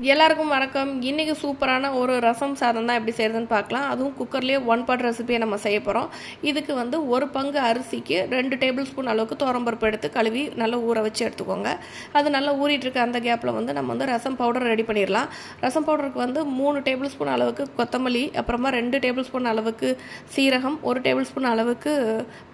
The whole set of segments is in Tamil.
எல்லாருக்கும் வணக்கம். இன்றைக்கி சூப்பரான ஒரு ரசம் சாதம் தான் எப்படி செய்கிறதுன்னு பார்க்கலாம். அதுவும் குக்கர்லேயே ஒன் பாட் ரெசிபியை நம்ம செய்ய போகிறோம். இதுக்கு வந்து ஒரு பங்கு அரிசிக்கு 2 டேபிள் ஸ்பூன் அளவுக்கு துவரம்பருப்பு எடுத்து கழுவி நல்லா ஊற வச்சு எடுத்துக்கோங்க. அது நல்லா ஊறிட்டு இருக்க அந்த கேப்பில் வந்து நம்ம வந்து ரசம் பவுடர் ரெடி பண்ணிடலாம். ரசம் பவுடருக்கு வந்து 3 டேபிள் ஸ்பூன் அளவுக்கு கொத்தமல்லி, அப்புறமா 2 டேபிள் ஸ்பூன் அளவுக்கு சீரகம், 1 டேபிள் ஸ்பூன் அளவுக்கு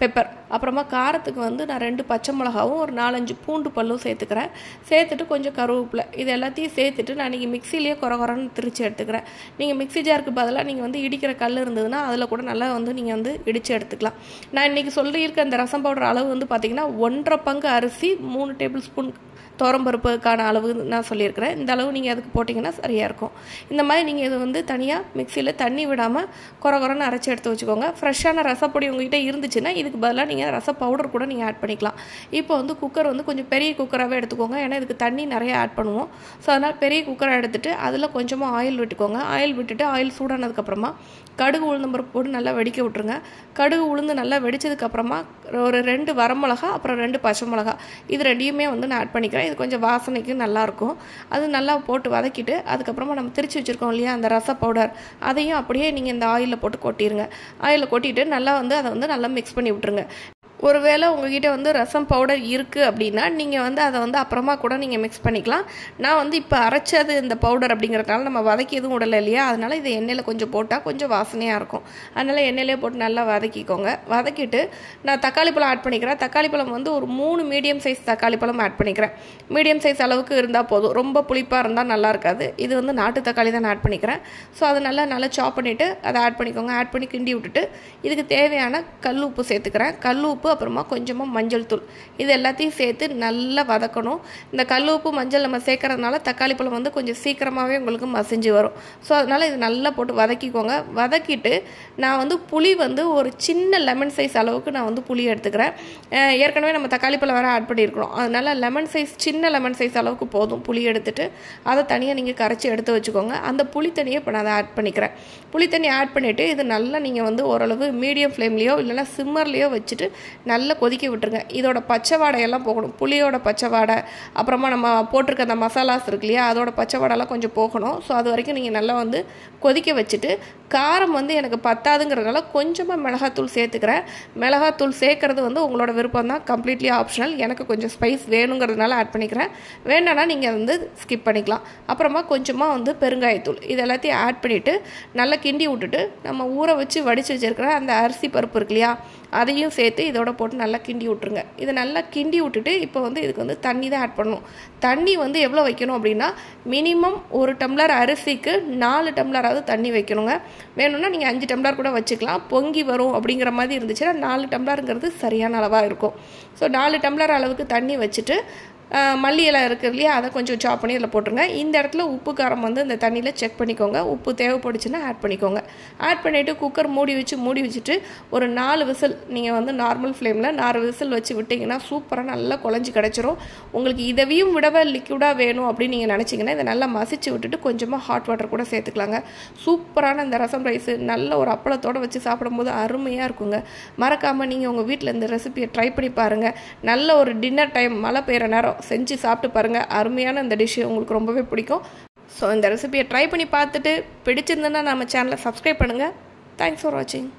பெப்பர், அப்புறமா காரத்துக்கு வந்து நான் 2 பச்சை மிளகாவும் ஒரு 4-5 பூண்டு பல்லும் சேர்த்துக்கிறேன். சேர்த்துட்டு கொஞ்சம் கருவேப்பிலை, இது எல்லாத்தையும் சேர்த்துட்டு நான் இன்றைக்கி மிக்சிலேயே குறன்னு திரிச்சு எடுத்துக்கிறேன். நீங்கள் மிக்சி ஜாருக்கு பதிலாக நீங்கள் வந்து இடிக்கிற கல் இருந்ததுன்னா அதில் கூட நல்லா வந்து நீங்கள் வந்து இடித்து எடுத்துக்கலாம். நான் இன்றைக்கி சொல்லியிருக்க அந்த ரசம் பவுடர் அளவு வந்து பார்த்திங்கன்னா 1.5 பங்கு அரிசி 3 டேபிள் ஸ்பூன் துவரம்பருப்புக்கான அளவு நான் சொல்லியிருக்கிறேன். இந்த அளவு நீங்கள் அதுக்கு போட்டிங்கன்னா சரியாக இருக்கும். இந்த மாதிரி நீங்கள் இது வந்து தனியாக மிக்சியில் தண்ணி விடாமல் குறன்னு அரைச்சி எடுத்து வச்சுக்கோங்க. ஃப்ரெஷ்ஷான ரசப்பொடி உங்கள்கிட்ட இருந்துச்சுன்னா இதுக்கு பதிலாக நீங்கள் ரச பவுடர் கூட நீங்கள் ஆட் பண்ணிக்கலாம். இப்போ வந்து குக்கர் வந்து கொஞ்சம் பெரிய குக்கராகவே எடுத்துக்கோங்க. ஏன்னா இதுக்கு தண்ணி நிறைய ஆட் பண்ணுவோம். ஸோ அதனால் பெரிய குக்கரை எடுத்துகிட்டு அதில் கொஞ்சமாக ஆயில் விட்டுக்கோங்க. ஆயில் விட்டுட்டு ஆயில் சூடானதுக்கப்புறமா கடுகு உளுந்தம்பருப்பு போட்டு நல்லா வெடிக்க விட்டுருங்க. கடுகு உளுந்து நல்லா வெடித்ததுக்கப்புறமா ஒரு 2 வரமிளகா, அப்புறம் 2 பச்சை மிளகா, இது ரெண்டையுமே வந்து நான் ஆட் பண்ணிக்கிறேன். இது கொஞ்சம் வாசனைக்கு நல்லாயிருக்கும். அது நல்லா போட்டு வதக்கிட்டு அதுக்கப்புறமா நம்ம திரிச்சு வச்சுருக்கோம் இல்லையா அந்த ரச பவுடர், அதையும் அப்படியே நீங்கள் இந்த ஆயிலில் போட்டு கொட்டிடுங்க. ஆயிலில் கொட்டிட்டு நல்லா வந்து அதை வந்து நல்லா மிக்ஸ் பண்ணி விட்டுருங்க. ஒருவேளை உங்கள்கிட்ட வந்து ரசம் பவுடர் இருக்குது அப்படின்னா நீங்கள் வந்து அதை வந்து அப்புறமா கூட நீங்கள் மிக்ஸ் பண்ணிக்கலாம். நான் வந்து இப்போ அரைச்சது இந்த பவுடர் அப்படிங்கிறதுனால நம்ம வதக்கி எதுவும் விடலை இல்லையா, அதனால் இதை எண்ணெயில் கொஞ்சம் போட்டால் கொஞ்சம் வாசனையாக இருக்கும். அதனால் எண்ணெயிலே போட்டு நல்லா வதக்கிக்கோங்க. வதக்கிட்டு நான் தக்காளி பழம் ஆட் பண்ணிக்கிறேன். தக்காளி பழம் வந்து ஒரு 3 மீடியம் சைஸ் தக்காளி பழம் ஆட் பண்ணிக்கிறேன். மீடியம் சைஸ் அளவுக்கு இருந்தால் போதும், ரொம்ப புளிப்பாக இருந்தால் நல்லா இருக்காது. இது வந்து நாட்டு தக்காளி தான் ஆட் பண்ணிக்கிறேன். ஸோ அதை நல்லா சாப் பண்ணிவிட்டு அதை ஆட் பண்ணிக்கோங்க. ஆட் பண்ணி கிண்டி விட்டுட்டு இதுக்கு தேவையான கல் உப்பு சேர்த்துக்கிறேன். கல் உப்பு, அப்புறமா கொஞ்சமாக மஞ்சள் தூள், இது எல்லாத்தையும் சேர்த்து நல்லா வதக்கணும். இந்த கல் உப்பு மஞ்சள் நம்ம சேர்க்கறதுனால தக்காளி பழம் வந்து கொஞ்சம் சீக்கிரமாகவே உங்களுக்கு மசிஞ்சு வரும். ஸோ அதனால் இது நல்லா போட்டு வதக்கிக்கோங்க. வதக்கிட்டு நான் வந்து புளி வந்து ஒரு சின்ன லெமன் சைஸ் அளவுக்கு நான் வந்து புளி எடுத்துக்கிறேன். ஏற்கனவே நம்ம தக்காளி பழம் வேறு ஆட் பண்ணியிருக்கிறோம். அதனால் லெமன் சைஸ், சின்ன லெமன் சைஸ் அளவுக்கு போதும். புளி எடுத்துட்டு அதை தனியாக நீங்கள் கரைச்சி எடுத்து வச்சுக்கோங்க. அந்த புளி தண்ணியை இப்போ நான் அதை ஆட் பண்ணிக்கிறேன். புளி தண்ணி ஆட் பண்ணிவிட்டு இது நல்லா நீங்கள் வந்து ஓரளவு மீடியம் ஃப்ளேம்லேயோ இல்லைனா சிம்மர்லேயோ வச்சுட்டு நல்லா கொதிக்க விட்டுருங்க. இதோட பச்சை வாடையெல்லாம் போகணும். புளியோட பச்சை வாடை, அப்புறமா நம்ம போட்டிருக்க அந்த மசாலாஸ் இருக்கு இல்லையா, அதோட பச்சை வாடெல்லாம் கொஞ்சம் போகணும். ஸோ அது வரைக்கும் நீங்கள் நல்லா வந்து கொதிக்க வச்சுட்டு, காரம் வந்து எனக்கு பத்தாதுங்கிறதுனால கொஞ்சமாக மிளகாத்தூள் சேர்த்துக்கிறேன். மிளகாத்தூள் சேர்க்கறது வந்து உங்களோட விருப்பம் தான், கம்ப்ளீட்லி ஆப்ஷனல். எனக்கு கொஞ்சம் ஸ்பைஸ் வேணுங்கிறதுனால ஆட் பண்ணிக்கிறேன். வேண்டாம்னா நீங்கள் வந்து ஸ்கிப் பண்ணிக்கலாம். அப்புறமா கொஞ்சமாக வந்து பெருங்காயத்தூள், இது எல்லாத்தையும் ஆட் பண்ணிவிட்டு நல்லா கிண்டி விட்டுட்டு நம்ம ஊற வச்சு வடித்து வச்சுருக்கிற அந்த அரிசி பருப்பு இருக்கு இல்லையா, அதையும் சேர்த்து இதோட போட்டு நல்லா கிண்டி விட்ருங்க. இதை நல்லா கிண்டி விட்டுட்டு இப்போ வந்து இதுக்கு வந்து தண்ணி தான் ஆட் பண்ணணும். தண்ணி வந்து எவ்வளோ வைக்கணும் அப்படின்னா மினிமம் 1 டம்ளர் அரிசிக்கு 4 டம்ளராவது தண்ணி வைக்கணுங்க. வேணும்னா நீங்கள் 5 டம்ளர் கூட வச்சுக்கலாம். பொங்கி வரும் அப்படிங்கிற மாதிரி இருந்துச்சுன்னா 4 டம்ளருங்கிறது சரியான அளவாக இருக்கும். ஸோ 4 டம்ளர் அளவுக்கு தண்ணி வச்சுட்டு மல்லி இலை இருக்குது இல்லையா, அதை கொஞ்சம் சாப் பண்ணி இதில் போட்டுருங்க. இந்த இடத்துல உப்பு காரம் வந்து இந்த தண்ணியில் செக் பண்ணிக்கோங்க. உப்பு தேவைப்படுச்சுன்னா ஆட் பண்ணிக்கோங்க. ஆட் பண்ணிவிட்டு குக்கர் மூடி வச்சுட்டு ஒரு 4 விசில் நீங்கள் வந்து நார்மல் ஃப்ளேமில் 4 விசில் வச்சு விட்டிங்கன்னா சூப்பராக நல்லா குழஞ்சி கிடச்சிரும். உங்களுக்கு இதையும் விடவே லிக்விடாக வேணும் அப்படின்னு நீங்கள் நினச்சிங்கன்னா இதை நல்லா மசிச்சு விட்டுட்டு கொஞ்சமாக ஹாட் வாட்டர் கூட சேர்த்துக்கலாங்க. சூப்பரான இந்த ரசம் ரைஸு நல்ல ஒரு அப்பளத்தோடு வச்சு சாப்பிடும்போது அருமையாக இருக்குங்க. மறக்காமல் நீங்கள் உங்கள் வீட்டில் இந்த ரெசிபியை ட்ரை பண்ணி பாருங்கள். நல்ல ஒரு டின்னர் டைம், மழை பெய்கிற நேரம் செஞ்சு சாப்பிட்டு பாருங்கள். அருமையான இந்த டிஷ்ஷு உங்களுக்கு ரொம்பவே பிடிக்கும். ஸோ இந்த ரெசிபியை ட்ரை பண்ணி பார்த்துட்டு பிடிச்சிருந்தேன்னா நம்ம சேனலை சப்ஸ்கிரைப் பண்ணுங்கள். தேங்க்ஸ் ஃபார் வாட்சிங்.